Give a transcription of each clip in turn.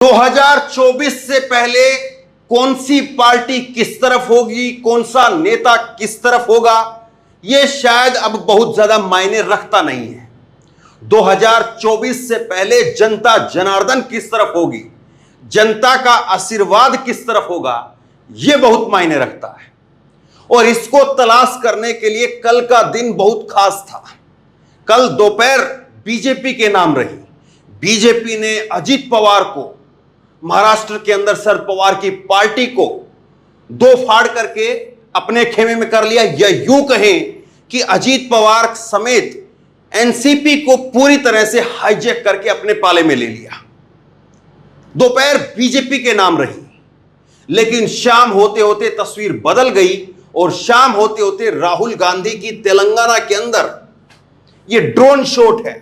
2024 से पहले कौन सी पार्टी किस तरफ होगी, कौन सा नेता किस तरफ होगा, यह शायद अब बहुत ज्यादा मायने रखता नहीं है। 2024 से पहले जनता जनार्दन किस तरफ होगी, जनता का आशीर्वाद किस तरफ होगा, यह बहुत मायने रखता है। और इसको तलाश करने के लिए कल का दिन बहुत खास था। कल दोपहर बीजेपी के नाम रही। बीजेपी ने अजीत पवार को, महाराष्ट्र के अंदर शरद पवार की पार्टी को दो फाड़ करके अपने खेमे में कर लिया, या यूं कहें कि अजीत पवार समेत एनसीपी को पूरी तरह से हाईजैक करके अपने पाले में ले लिया। दोपहर बीजेपी के नाम रही, लेकिन शाम होते होते तस्वीर बदल गई और शाम होते होते राहुल गांधी की तेलंगाना के अंदर यह ड्रोन शॉट है।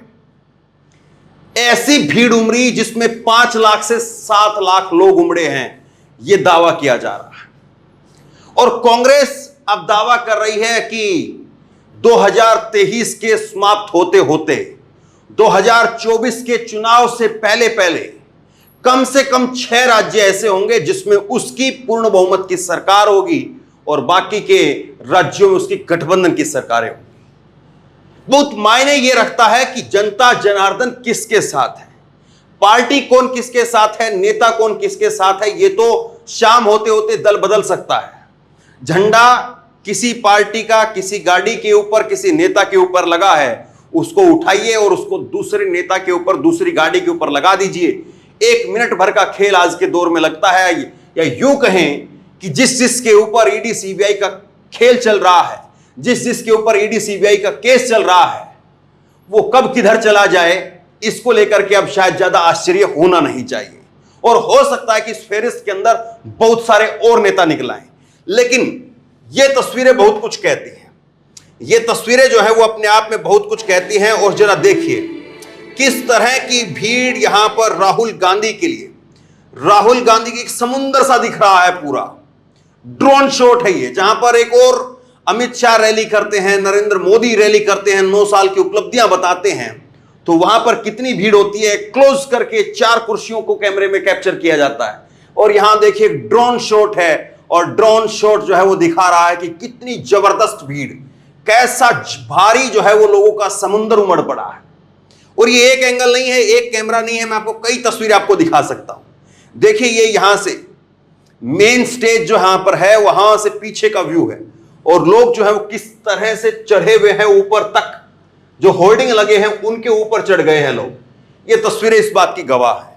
ऐसी भीड़ उमड़ी जिसमें 5 लाख से 7 लाख लोग उमड़े हैं, यह दावा किया जा रहा है। और कांग्रेस अब दावा कर रही है कि 2023 के समाप्त होते होते 2024 के चुनाव से पहले पहले कम से कम 6 राज्य ऐसे होंगे जिसमें उसकी पूर्ण बहुमत की सरकार होगी और बाकी के राज्यों में उसकी गठबंधन की सरकारें होंगी। बहुत मायने यह रखता है कि जनता जनार्दन किसके साथ है, पार्टी कौन किसके साथ है, नेता कौन किसके साथ है। यह तो शाम होते होते दल बदल सकता है। झंडा किसी पार्टी का किसी गाड़ी के ऊपर, किसी नेता के ऊपर लगा है, उसको उठाइए और उसको दूसरे नेता के ऊपर, दूसरी गाड़ी के ऊपर लगा दीजिए। 1 मिनट भर का खेल आज के दौर में लगता है। या यूं कहें कि जिस जिसके ऊपर ईडी सीबीआई का खेल चल रहा है, जिस जिसके ऊपर ईडी सीबीआई का केस चल रहा है, वो कब किधर चला जाए, इसको लेकर के अब शायद ज्यादा आश्चर्य होना नहीं चाहिए। और हो सकता है कि इस फेरिस्त के अंदर बहुत सारे और नेता निकल आए, लेकिन ये तस्वीरें बहुत कुछ कहती हैं। ये तस्वीरें जो है वो अपने आप में बहुत कुछ कहती हैं। और जरा देखिए किस तरह की भीड़ यहां पर राहुल गांधी के लिए, राहुल गांधी की एक समुंदर सा दिख रहा है। पूरा ड्रोन शॉट है ये, जहां पर एक और अमित शाह रैली करते हैं, नरेंद्र मोदी रैली करते हैं, 9 साल की उपलब्धियां बताते हैं, तो वहां पर कितनी भीड़ होती है। क्लोज करके 4 कुर्सियों को कैमरे में कैप्चर किया जाता है। और यहां देखिए ड्रोन शॉट है, और ड्रोन शॉट जो है वो दिखा रहा है कि कितनी जबरदस्त भीड़, कैसा भारी जो है वो लोगों का समुंदर उमड़ पड़ा है। और ये एक एंगल नहीं है, एक कैमरा नहीं है, मैं आपको कई तस्वीरें आपको दिखा सकता हूं। देखिए ये यहां से मेन स्टेज जो यहां पर है, वहां से पीछे का व्यू है, और लोग जो है वो किस तरह से चढ़े हुए हैं ऊपर तक, जो होर्डिंग लगे हैं उनके ऊपर चढ़ गए हैं लोग। ये तस्वीरें इस बात की गवाह है।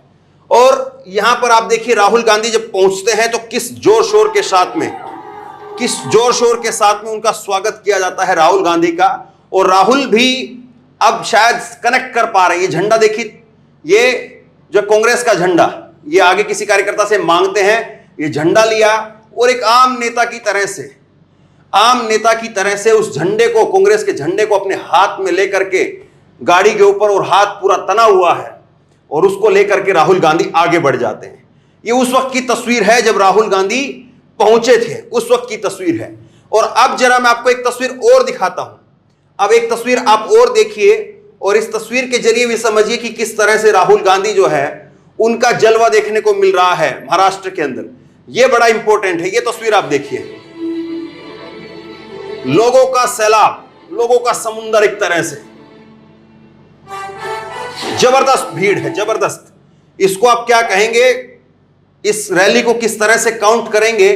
और यहां पर आप देखिए राहुल गांधी जब पहुंचते हैं तो किस जोर शोर के साथ में, किस जोर शोर के साथ में उनका स्वागत किया जाता है राहुल गांधी का। और राहुल भी अब शायद कनेक्ट कर पा रहे हैं। ये झंडा देखिए, ये जो कांग्रेस का झंडा, ये आगे किसी कार्यकर्ता से मांगते हैं, ये झंडा लिया और एक आम नेता की तरह से, आम नेता की तरह से उस झंडे को, कांग्रेस के झंडे को अपने हाथ में लेकर के गाड़ी के ऊपर, और हाथ पूरा तना हुआ है, और उसको लेकर के राहुल गांधी आगे बढ़ जाते हैं। ये उस वक्त की तस्वीर है जब राहुल गांधी पहुंचे थे, उस वक्त की तस्वीर है। और अब जरा मैं आपको एक तस्वीर और दिखाता हूं। अब एक तस्वीर आप और देखिए, और इस तस्वीर के जरिए भी समझिए कि किस तरह से राहुल गांधी जो है उनका जलवा देखने को मिल रहा है महाराष्ट्र के अंदर। यह बड़ा इंपॉर्टेंट है। यह तस्वीर आप देखिए, लोगों का सैलाब, लोगों का समुंदर, एक तरह से जबरदस्त भीड़ है, जबरदस्त। इसको आप क्या कहेंगे, इस रैली को किस तरह से काउंट करेंगे।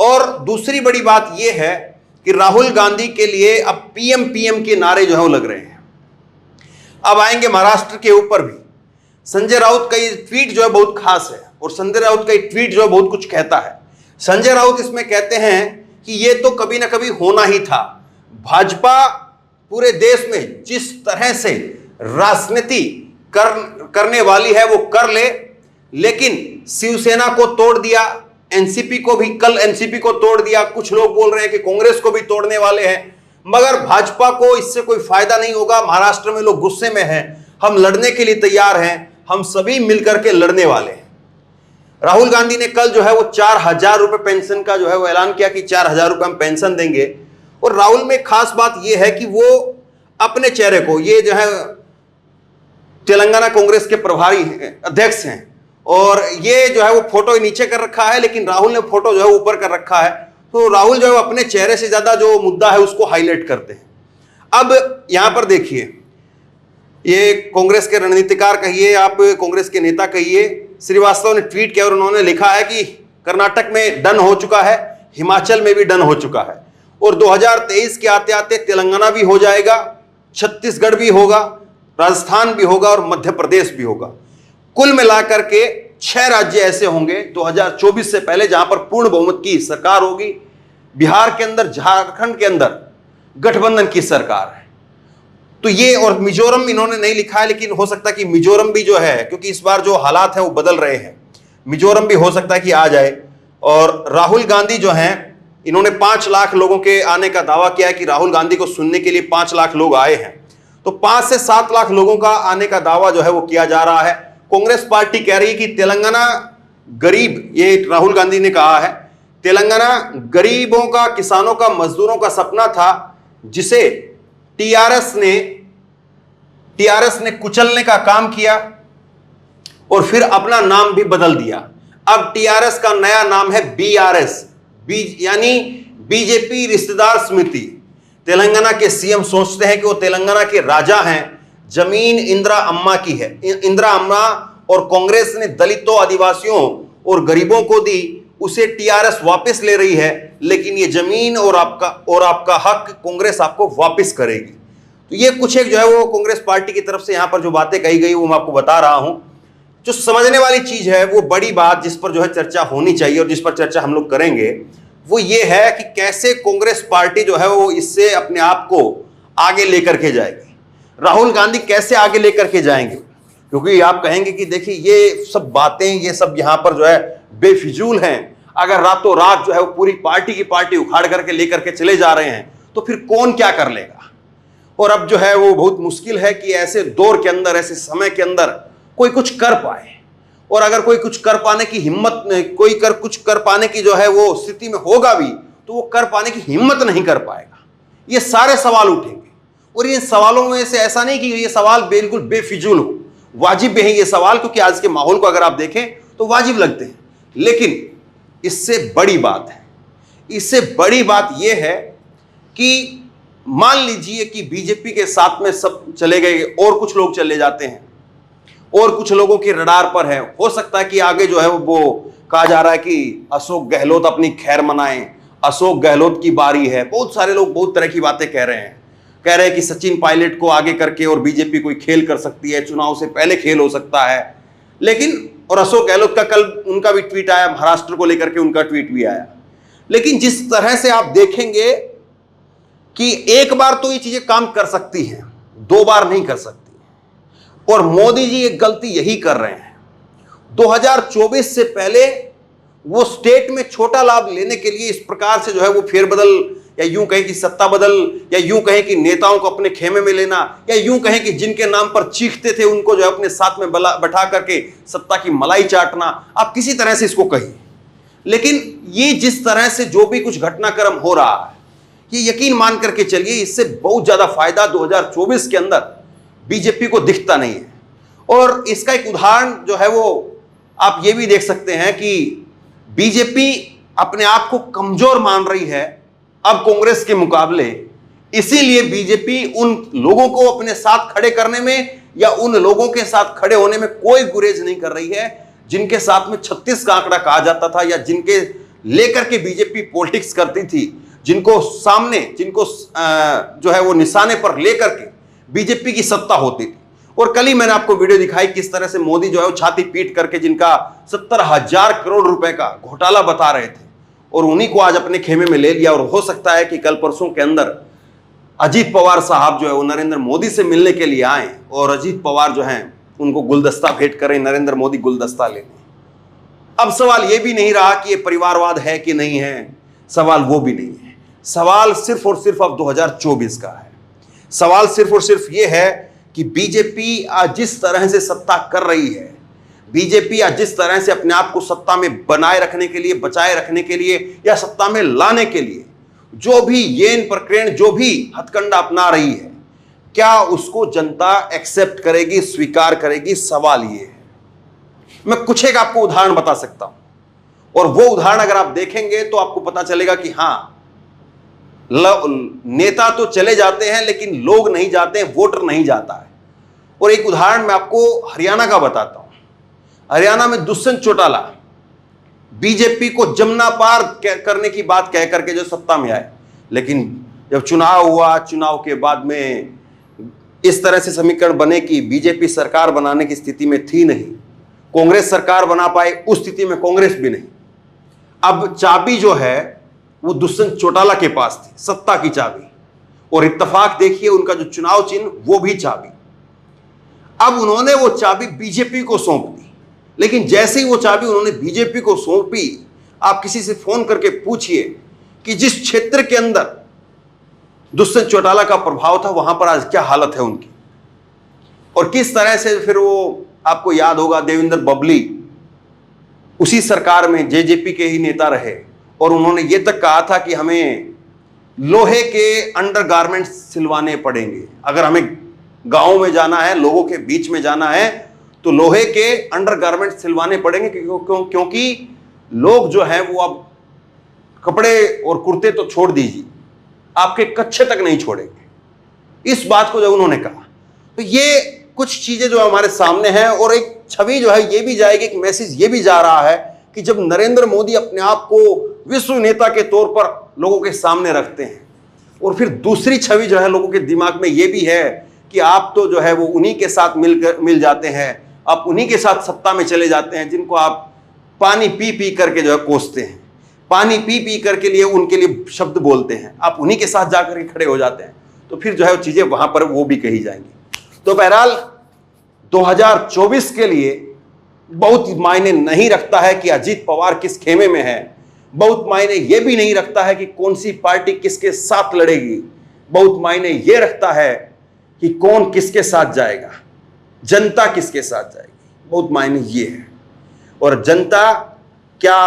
और दूसरी बड़ी बात यह है कि राहुल गांधी के लिए अब पीएम पीएम के नारे जो है वो लग रहे हैं। अब आएंगे महाराष्ट्र के ऊपर भी। संजय राउत का ये ट्वीट जो है बहुत खास है, और संजय राउत का ये ट्वीट जो है बहुत कुछ कहता है। संजय राउत इसमें कहते हैं कि ये तो कभी ना कभी होना ही था। भाजपा पूरे देश में जिस तरह से राजनीति करने वाली है वो कर ले, लेकिन शिवसेना को तोड़ दिया, एनसीपी को भी, कल एनसीपी को तोड़ दिया। कुछ लोग बोल रहे हैं कि कांग्रेस को भी तोड़ने वाले हैं, मगर भाजपा को इससे कोई फायदा नहीं होगा। महाराष्ट्र में लोग गुस्से में हैं, हम लड़ने के लिए तैयार हैं, हम सभी मिलकर के लड़ने वाले हैं। राहुल गांधी ने कल जो है वो 4,000 रुपए पेंशन का जो है वो ऐलान किया कि 4,000 रुपए हम पेंशन देंगे। और राहुल में खास बात यह है कि वो अपने चेहरे को, ये जो है तेलंगाना कांग्रेस के प्रभारी अध्यक्ष हैं, और ये जो है वो फोटो नीचे कर रखा है, लेकिन राहुल ने फोटो जो है ऊपर कर रखा है। तो राहुल जो है अपने चेहरे से ज्यादा जो मुद्दा है उसको हाईलाइट करते हैं। अब यहां पर देखिए, ये कांग्रेस के रणनीतिकार कहिए, आप कांग्रेस के नेता कहिए, श्रीवास्तव ने ट्वीट किया और उन्होंने लिखा है कि कर्नाटक में डन हो चुका है, हिमाचल में भी डन हो चुका है, और 2023 के आते आते तेलंगाना भी हो जाएगा, छत्तीसगढ़ भी होगा, राजस्थान भी होगा और मध्य प्रदेश भी होगा। कुल मिलाकर के 6 राज्य ऐसे होंगे 2024 से पहले जहां पर पूर्ण बहुमत की सरकार होगी। बिहार के अंदर, झारखंड के अंदर गठबंधन की सरकार है। तो ये, और मिजोरम इन्होंने नहीं लिखा है, लेकिन हो सकता है कि मिजोरम भी जो है, क्योंकि इस बार जो हालात है वो बदल रहे हैं, मिजोरम भी हो सकता है कि आ जाए। और राहुल गांधी जो हैं, इन्होंने 5 लाख लोगों के आने का दावा किया है कि राहुल गांधी को सुनने के लिए 5 लाख लोग आए हैं। तो 5 से 7 लाख लोगों का आने का दावा जो है वो किया जा रहा है। कांग्रेस पार्टी कह रही है कि तेलंगाना गरीब, ये राहुल गांधी ने कहा है, तेलंगाना गरीबों का, किसानों का, मजदूरों का सपना था, जिसे टीआरएस ने कुचलने का काम किया और फिर अपना नाम भी बदल दिया। अब टीआरएस का नया नाम है बीआरएस, यानी बीजेपी रिश्तेदार समिति। तेलंगाना के सीएम सोचते हैं कि वो तेलंगाना के राजा हैं, जमीन इंदिरा अम्मा की है, इंदिरा अम्मा, और कांग्रेस ने दलितों, आदिवासियों और गरीबों को दी, उसे टीआरएस वापस ले रही है, लेकिन ये जमीन और आपका हक कांग्रेस आपको वापस करेगी। तो ये कुछ एक जो है वो कांग्रेस पार्टी की तरफ से यहां पर जो बातें कही गई वो मैं आपको बता रहा हूं। जो समझने वाली चीज है, वो बड़ी बात जिस पर जो है चर्चा होनी चाहिए और जिस पर चर्चा हम लोग करेंगे, वो ये है कि कैसे कांग्रेस पार्टी जो है वो इससे अपने आप को आगे लेकर के जाएगी। राहुल गांधी कैसे आगे लेकर के जाएंगे, क्योंकि आप कहेंगे कि देखिए ये सब बातें, ये सब यहां पर जो है बेफिजूल हैं। अगर रातों रात जो है वो पूरी पार्टी की पार्टी उखाड़ करके लेकर के चले जा रहे हैं, तो फिर कौन क्या कर लेगा। और अब जो है वो बहुत मुश्किल है कि ऐसे दौर के अंदर, ऐसे समय के अंदर कोई कुछ कर पाए। और अगर कोई कुछ कर पाने की हिम्मत, कुछ कर पाने की जो है वो स्थिति में होगा भी, तो वो कर पाने की हिम्मत नहीं कर पाएगा। ये सारे सवाल उठेंगे, और इन सवालों में से ऐसा नहीं कि ये सवाल बिल्कुल बेफिजूल हो, वाजिब भी है ये सवाल, क्योंकि आज के माहौल को अगर आप देखें तो वाजिब लगते हैं। लेकिन इससे बड़ी बात है, इससे बड़ी बात यह है कि मान लीजिए कि बीजेपी के साथ में सब चले गए और कुछ लोग चले जाते हैं, और कुछ लोगों के रडार पर है। हो सकता है कि आगे जो है वो कहा जा रहा है कि अशोक गहलोत अपनी खैर मनाएं, अशोक गहलोत की बारी है। बहुत सारे लोग बहुत तरह की बातें कह रहे हैं कि सचिन पायलट को आगे करके और बीजेपी कोई खेल कर सकती है, चुनाव से पहले खेल हो सकता है। लेकिन, और अशोक गहलोत का कल उनका भी ट्वीट आया, महाराष्ट्र को लेकर के उनका ट्वीट भी आया। लेकिन जिस तरह से आप देखेंगे कि एक बार तो ये चीजें काम कर सकती हैं, 2 बार नहीं कर सकती। और मोदी जी एक गलती यही कर रहे हैं, 2024 से पहले वो स्टेट में छोटा लाभ लेने के लिए इस प्रकार से जो है वो फेरबदल, या यूं कहें कि सत्ता बदल, या यूं कहें कि नेताओं को अपने खेमे में लेना, या यूं कहें कि जिनके नाम पर चीखते थे उनको जो है अपने साथ में बैठा करके सत्ता की मलाई चाटना, आप किसी तरह से इसको कहिए। लेकिन ये जिस तरह से जो भी कुछ घटनाक्रम हो रहा है, ये यकीन मान करके चलिए, इससे बहुत ज्यादा फायदा 2024 के अंदर बीजेपी को दिखता नहीं है। और इसका एक उदाहरण जो है वो आप ये भी देख सकते हैं कि बीजेपी अपने आप को कमजोर मान रही है अब कांग्रेस के मुकाबले। इसीलिए बीजेपी उन लोगों को अपने साथ खड़े करने में, या उन लोगों के साथ खड़े होने में कोई गुरेज नहीं कर रही है जिनके साथ में 36 का आंकड़ा कहा जाता था, या जिनके लेकर के बीजेपी पॉलिटिक्स करती थी, जिनको जो है वो निशाने पर लेकर के बीजेपी की सत्ता होती थी। और कल ही मैंने आपको वीडियो दिखाई किस तरह से मोदी जो है वो छाती पीट करके जिनका 70,000 करोड़ रुपए का घोटाला बता रहे थे, और उन्हीं को आज अपने खेमे में ले लिया। और हो सकता है कि कल परसों के अंदर अजीत पवार साहब जो है वो नरेंद्र मोदी से मिलने के लिए आए, और अजीत पवार जो हैं उनको गुलदस्ता भेंट करें, नरेंद्र मोदी गुलदस्ता ले लें। अब सवाल यह भी नहीं रहा कि ये परिवारवाद है कि नहीं है, सवाल वो भी नहीं है। सवाल सिर्फ और सिर्फ अब 2024 का है। सवाल सिर्फ और सिर्फ ये है कि बीजेपी आज जिस तरह से सत्ता कर रही है, बीजेपी आज जिस तरह से अपने आप को सत्ता में बनाए रखने के लिए, बचाए रखने के लिए, या सत्ता में लाने के लिए जो भी येन प्रकरण, जो भी हथकंडा अपना रही है, क्या उसको जनता एक्सेप्ट करेगी, स्वीकार करेगी? सवाल ये है। मैं कुछ एक आपको उदाहरण बता सकता हूं, और वो उदाहरण अगर आप देखेंगे तो आपको पता चलेगा कि हां, नेता तो चले जाते हैं लेकिन लोग नहीं जाते हैं, वोटर नहीं जाता है। और एक उदाहरण मैं आपको हरियाणा का बताता हूं। हरियाणा में दुष्यंत चौटाला बीजेपी को जमना पार करने की बात कह करके जो सत्ता में आए, लेकिन जब चुनाव हुआ, चुनाव के बाद में इस तरह से समीकरण बने कि बीजेपी सरकार बनाने की स्थिति में थी नहीं, कांग्रेस सरकार बना पाए उस स्थिति में कांग्रेस भी नहीं। अब चाबी जो है वो दुष्यंत चौटाला के पास थी, सत्ता की चाबी, और इत्तेफाक देखिए उनका जो चुनाव चिन्ह वो भी चाबी। अब उन्होंने वो चाबी बीजेपी को सौंप दी, लेकिन जैसे ही वो चाबी उन्होंने बीजेपी को सौंपी, आप किसी से फोन करके पूछिए कि जिस क्षेत्र के अंदर दुष्यंत चौटाला का प्रभाव था वहां पर आज क्या हालत है उनकी, और किस तरह से फिर वो, आपको याद होगा देवेंद्र बबली उसी सरकार में जेजेपी के ही नेता रहे, और उन्होंने ये तक कहा था कि हमें लोहे के अंडरगारमेंट्स सिलवाने पड़ेंगे, अगर हमें गांव में जाना है, लोगों के बीच में जाना है तो लोहे के अंडरगारमेंट सिलवाने पड़ेंगे, क्योंकि लोग जो हैं वो अब कपड़े और कुर्ते तो छोड़ दीजिए, आपके कच्छे तक नहीं छोड़ेंगे। इस बात को जब उन्होंने कहा तो ये कुछ चीजें जो हमारे सामने हैं, और एक छवि जो है ये भी जाएगी, एक मैसेज ये भी जा रहा है कि जब नरेंद्र मोदी अपने आप को विश्व नेता के तौर पर लोगों के सामने रखते हैं, और फिर दूसरी छवि जो है लोगों के दिमाग में ये भी है कि आप तो जो है वो उन्हीं के साथ मिल जाते हैं, आप उन्हीं के साथ सत्ता में चले जाते हैं जिनको आप पानी पी पी करके जो है कोसते हैं, पानी पी पी करके लिए उनके लिए शब्द बोलते हैं, आप उन्हीं के साथ जाकर के खड़े हो जाते हैं, तो फिर जो है वो चीजें वहां पर वो भी कही जाएंगी। तो बहरहाल 2024 के लिए बहुत मायने नहीं रखता है कि अजीत पवार किस खेमे में है, बहुत मायने यह भी नहीं रखता है कि कौन सी पार्टी किसके साथ लड़ेगी, बहुत मायने यह रखता है कि कौन किसके साथ जाएगा, जनता किसके साथ जाएगी, बहुत मायने ये है। और जनता क्या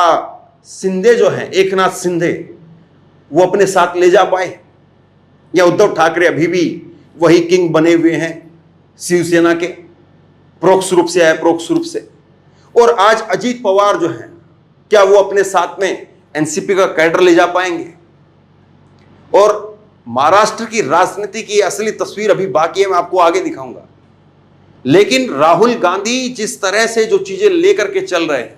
शिंदे जो हैं, एकनाथ शिंदे, वो अपने साथ ले जा पाए, या उद्धव ठाकरे अभी भी वही किंग बने हुए हैं शिवसेना के, परोक्ष रूप से या परोक्ष रूप से। और आज अजीत पवार जो हैं, क्या वो अपने साथ में एनसीपी का कैडर ले जा पाएंगे? और महाराष्ट्र की राजनीति की असली तस्वीर अभी बाकी है, मैं आपको आगे दिखाऊंगा। लेकिन राहुल गांधी जिस तरह से जो चीजें लेकर के चल रहे हैं,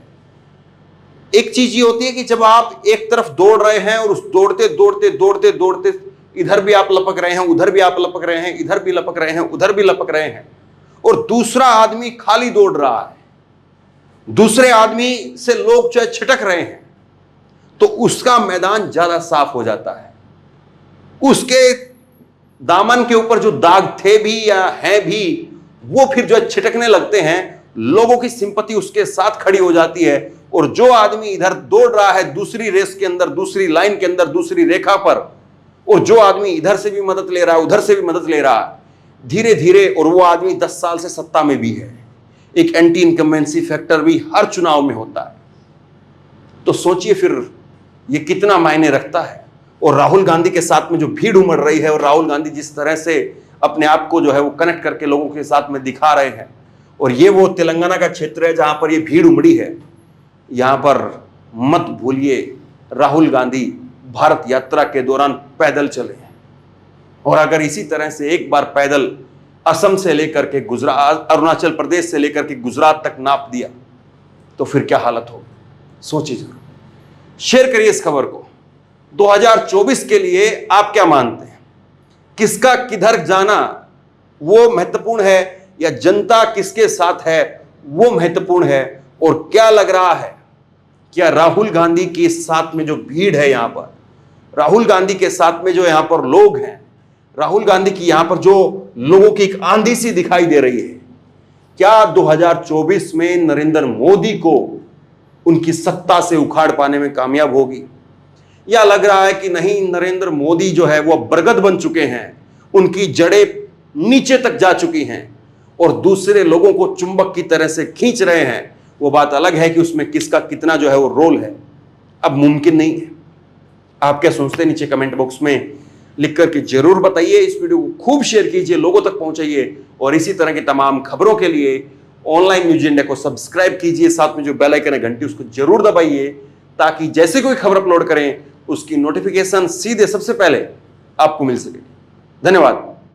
एक चीज ये होती है कि जब आप एक तरफ दौड़ रहे हैं और उस दौड़ते दौड़ते दौड़ते दौड़ते इधर भी आप लपक रहे हैं, उधर भी आप लपक रहे हैं, इधर भी लपक रहे हैं, उधर भी लपक रहे हैं, और दूसरा आदमी खाली दौड़ रहा है, दूसरे आदमी से लोग जो है छिटक रहे हैं, तो उसका मैदान ज्यादा साफ हो जाता है। उसके दामन के ऊपर जो दाग थे भी या हैं भी, वो फिर जो है छिटकने लगते हैं, लोगों की सिंपैथी उसके साथ खड़ी हो जाती है। और जो आदमी इधर दौड़ रहा है दूसरी रेस के अंदर, दूसरी लाइन के अंदर, दूसरी रेखा पर, और जो आदमी इधर से भी मदद ले रहा है, उधर से भी मदद ले रहा है, धीरे धीरे, और वो आदमी 10 साल से सत्ता में भी है, एक एंटी इनकम्बेंसी फैक्टर भी हर चुनाव में होता है। तो सोचिए फिर ये कितना मायने रखता है। और राहुल गांधी के साथ में जो भीड़ उमड़ रही है, और राहुल गांधी जिस तरह से अपने आप को जो है वो कनेक्ट करके लोगों के साथ में दिखा रहे हैं, और ये वो तेलंगाना का क्षेत्र है जहां पर ये भीड़ उमड़ी है, यहां पर मत भूलिए राहुल गांधी भारत यात्रा के दौरान पैदल चले हैं, और अगर इसी तरह से एक बार पैदल असम से लेकर के गुजरात, अरुणाचल प्रदेश से लेकर के गुजरात तक नाप दिया, तो फिर क्या हालत होगी, सोचिए जरूर। शेयर करिए इस खबर को। 2024 के लिए आप क्या मानते हैं, किसका किधर जाना वो महत्वपूर्ण है, या जनता किसके साथ है वो महत्वपूर्ण है? और क्या लग रहा है, क्या राहुल गांधी के साथ में जो भीड़ है यहां पर, राहुल गांधी के साथ में जो यहां पर लोग हैं, राहुल गांधी की यहां पर जो लोगों की एक आंधी सी दिखाई दे रही है, क्या 2024 में नरेंद्र मोदी को उनकी सत्ता से उखाड़ पाने में कामयाब होगी? या लग रहा है कि नहीं, नरेंद्र मोदी जो है वो बरगद बन चुके हैं, उनकी जड़ें नीचे तक जा चुकी हैं, और दूसरे लोगों को चुंबक की तरह से खींच रहे हैं। वो बात अलग है कि उसमें किसका कितना जो है वो रोल है, अब मुमकिन नहीं है। आप क्या सोचते हैं, नीचे कमेंट बॉक्स में लिख करके जरूर बताइए। इस वीडियो को खूब शेयर कीजिए, लोगों तक पहुंचाइए, और इसी तरह की तमाम खबरों के लिए ऑनलाइन न्यूज इंडिया को सब्सक्राइब कीजिए, साथ में जो बेल आइकन है घंटी उसको जरूर दबाइए, ताकि जैसे कोई खबर अपलोड करें उसकी नोटिफिकेशन सीधे सबसे पहले आपको मिल सके। धन्यवाद।